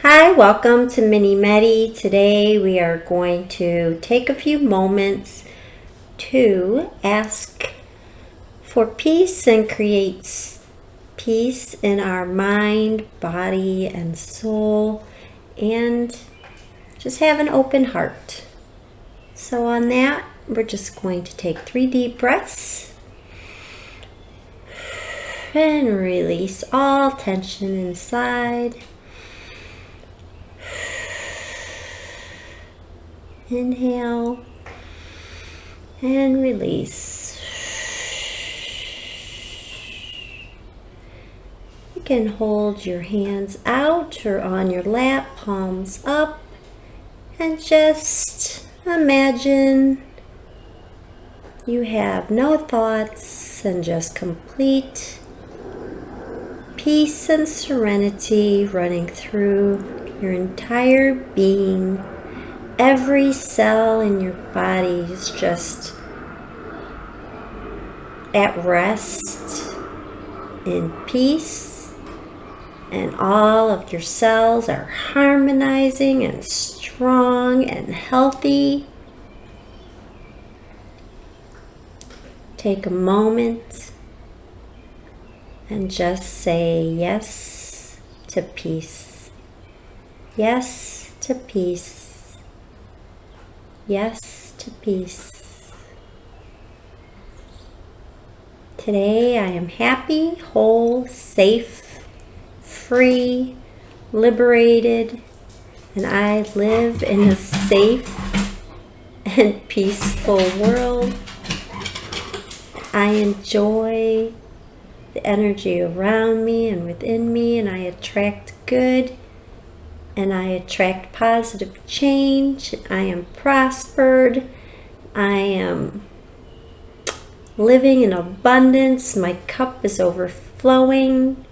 Hi, welcome to Mini Medi. Today we are going to take a few moments to ask for peace and create peace in our mind, body, and soul, and just have an open heart. So on that, we're just going to take 3 deep breaths and release all tension inside. Inhale and release. You can hold your hands out or on your lap, palms up, and just imagine you have no thoughts and just complete peace and serenity running through your entire being. Every cell in your body is just at rest, in peace, and all of your cells are harmonizing and strong and healthy. Take a moment and just say yes to peace. Yes to peace. Yes to peace. Today I am happy, whole, safe, free, liberated, and I live in a safe and peaceful world. I enjoy the energy around me and within me, and I attract good. And I attract positive change. I am prospered. I am living in abundance. My cup is overflowing.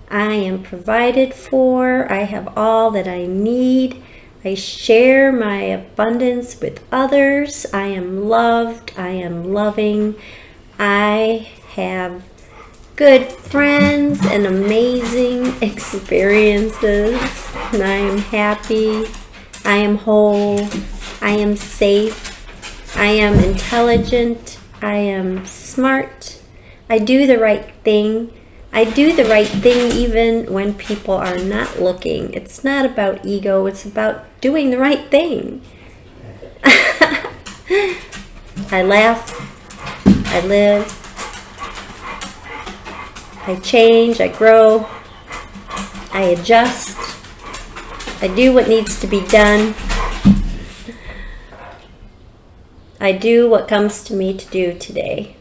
I am provided for. I have all that I need. I share my abundance with others. I am loved. I am loving. I have good friends and amazing experiences, and I am happy, I am whole, I am safe, I am intelligent, I am smart, I do the right thing. I do the right thing even when people are not looking. It's not about ego, it's about doing the right thing. I laugh, I live, I change, I grow, I adjust, I do what needs to be done. I do what comes to me to do today.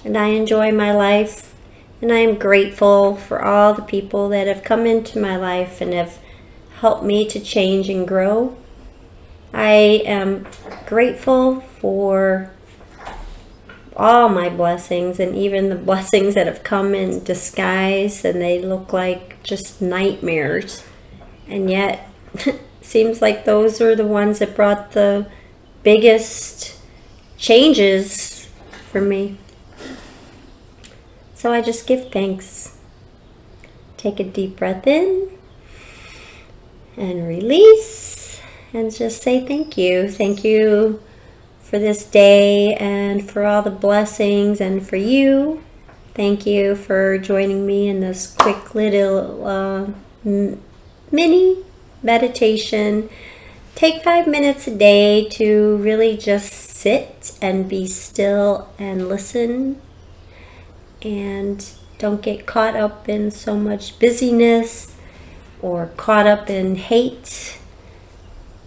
And I enjoy my life, and I am grateful for all the people that have come into my life and have helped me to change and grow. I am grateful for all my blessings, and even the blessings that have come in disguise and they look like just nightmares, and yet seems like those are the ones that brought the biggest changes for me. So I just give thanks. Take a deep breath in and release, and just say thank you. Thank you for this day and for all the blessings, and for you. Thank you for joining me in this quick little mini meditation. Take 5 minutes a day to really just sit and be still and listen, and don't get caught up in so much busyness or caught up in hate.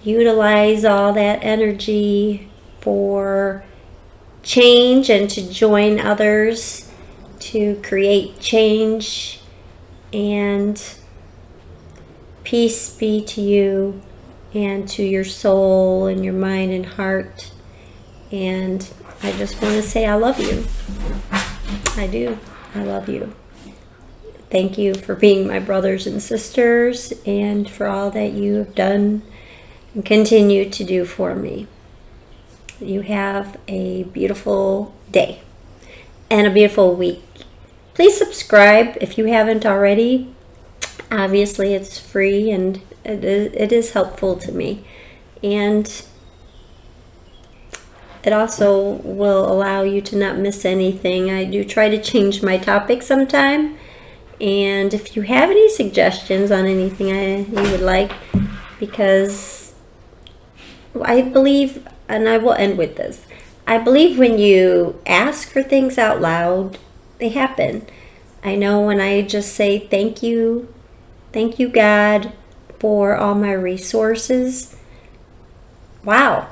Utilize all that energy for change and to join others to create change. And peace be to you and to your soul and your mind and heart. And I just want to say I love you. I do. I love you. Thank you for being my brothers and sisters, and for all that you have done and continue to do for me. You have a beautiful day and a beautiful week Please subscribe if you haven't already. Obviously, it's free and it is helpful to me. And it also will allow you to not miss anything. I do try to change my topic sometime. And if you have any suggestions on anything you would like, because I believe, and I will end with this, I believe when you ask for things out loud, they happen. I know when I just say thank you God for all my resources, wow.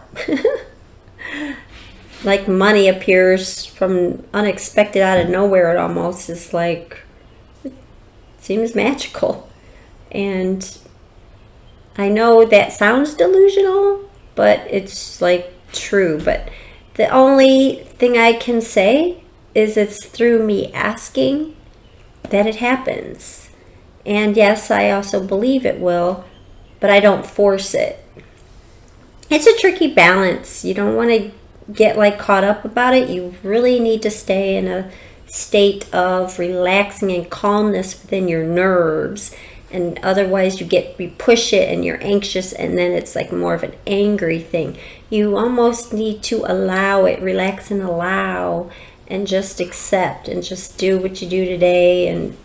Like money appears from unexpected, out of nowhere. It almost is like, it seems magical. And I know that sounds delusional, but it's like true. But the only thing I can say is it's through me asking that it happens. And yes, I also believe it will, but I don't force it. It's a tricky balance. You don't want to get like caught up about it. You really need to stay in a state of relaxing and calmness within your nerves, and otherwise you push it and you're anxious, and then it's like more of an angry thing. You almost need to allow it, relax and allow, and just accept and just do what you do today and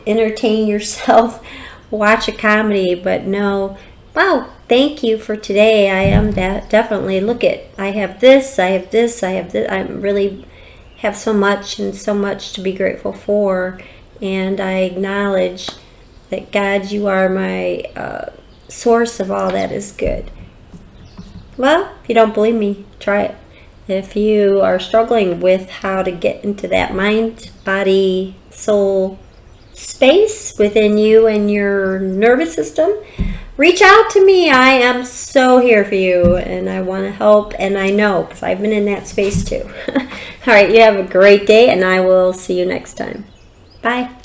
entertain yourself, watch a comedy, but no, wow, thank you for today. I am definitely, look at, I have this, I have this, I have this. I really have so much and so much to be grateful for. And I acknowledge that God, you are my source of all that is good. Well, if you don't believe me, try it. If you are struggling with how to get into that mind, body, soul space within you and your nervous system, reach out to me. I am so here for you, and I want to help, and I know because I've been in that space too. All right, you have a great day, and I will see you next time. Bye.